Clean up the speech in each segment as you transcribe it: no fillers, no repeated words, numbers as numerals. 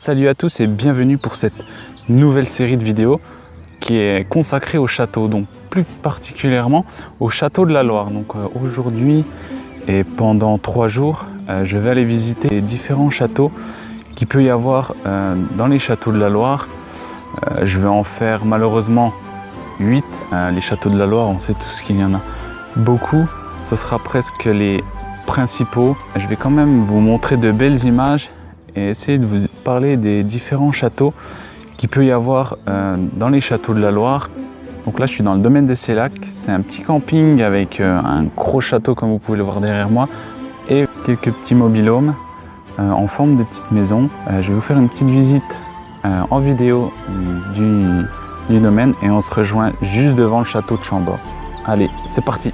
Salut à tous et bienvenue pour cette nouvelle série de vidéos qui est consacrée au château, donc plus particulièrement au château de la Loire. Donc aujourd'hui et pendant 3 jours, je vais aller visiter les différents châteaux qu'il peut y avoir dans les châteaux de la Loire. Je vais en faire malheureusement 8. Les châteaux de la Loire, on sait tous qu'il y en a beaucoup. Ce sera presque les principaux. Je vais quand même vous montrer de belles images et essayer de vous parler des différents châteaux qu'il peut y avoir dans les châteaux de la Loire. Donc là je suis dans le domaine de Sélac, c'est un petit camping avec un gros château comme vous pouvez le voir derrière moi et quelques petits mobil-homes en forme de petites maisons. Je vais vous faire une petite visite en vidéo du domaine et on se rejoint juste devant le château de Chambord. Allez, c'est parti!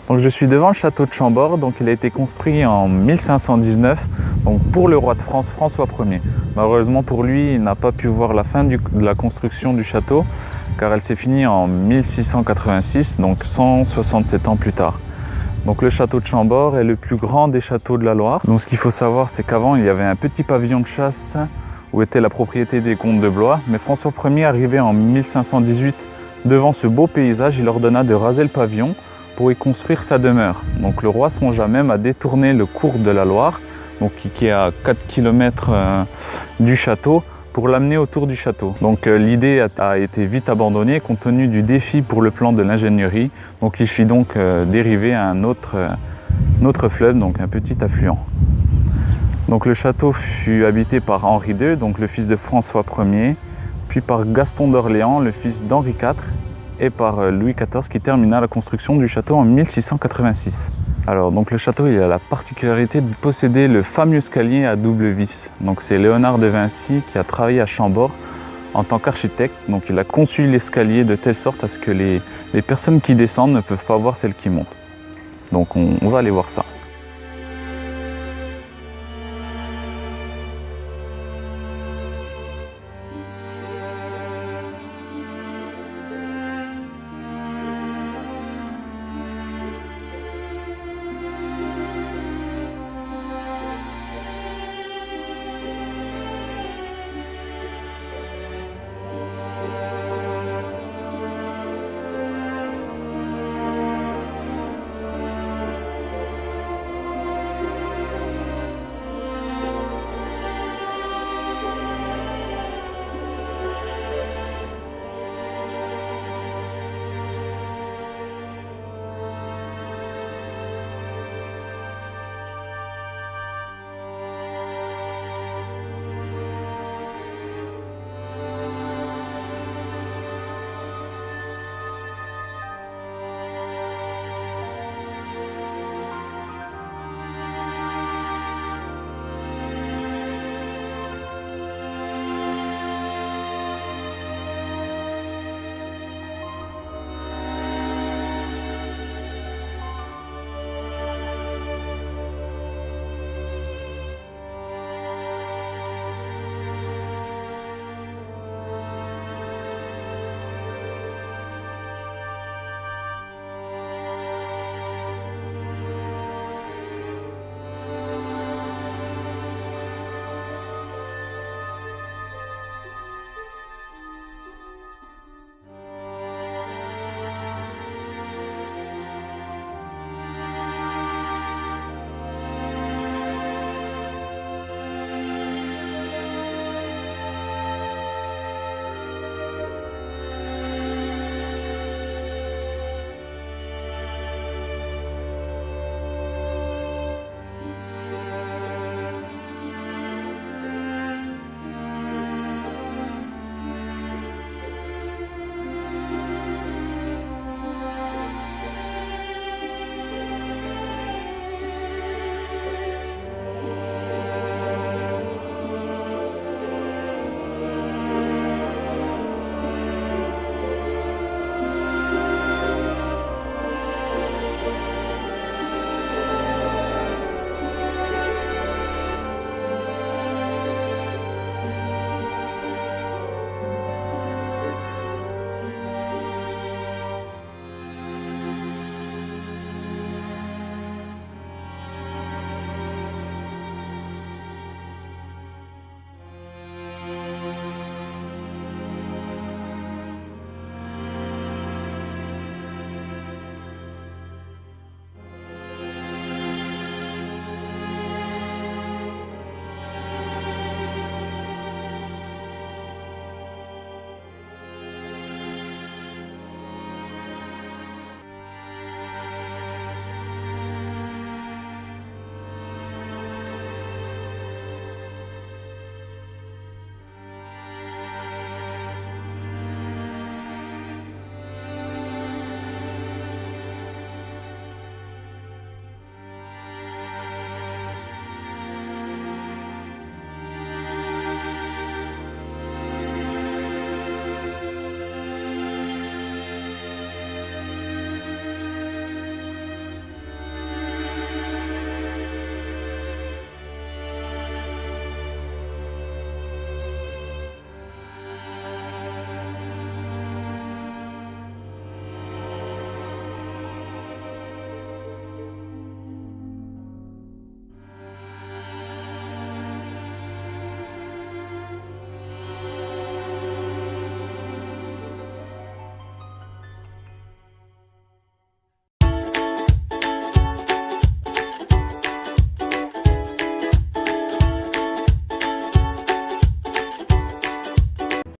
Donc je suis devant le château de Chambord, donc il a été construit en 1519 donc pour le roi de France François Ier. Malheureusement pour lui, il n'a pas pu voir la fin de la construction du château car elle s'est finie en 1686, donc 167 ans plus tard. Donc le château de Chambord est le plus grand des châteaux de la Loire. Donc ce qu'il faut savoir, c'est qu'avant il y avait un petit pavillon de chasse où était la propriété des comtes de Blois, mais François Ier arrivé en 1518 devant ce beau paysage, il ordonna de raser le pavillon pour y construire sa demeure. Donc le roi songea même à détourner le cours de la Loire, donc qui est à 4 km du château, pour l'amener autour du château. Donc l'idée a été vite abandonnée compte tenu du défi pour le plan de l'ingénierie. Donc il fit donc dériver à un autre fleuve, donc un petit affluent. Donc le château fut habité par Henri II, donc le fils de François Ier, puis par Gaston d'Orléans, le fils d'Henri IV, et par Louis XIV qui termina la construction du château en 1686. Alors donc le château il a la particularité de posséder le fameux escalier à double vis. Donc c'est Léonard de Vinci qui a travaillé à Chambord en tant qu'architecte. Donc il a conçu l'escalier de telle sorte à ce que les personnes qui descendent ne peuvent pas voir celles qui montent. Donc on va aller voir ça.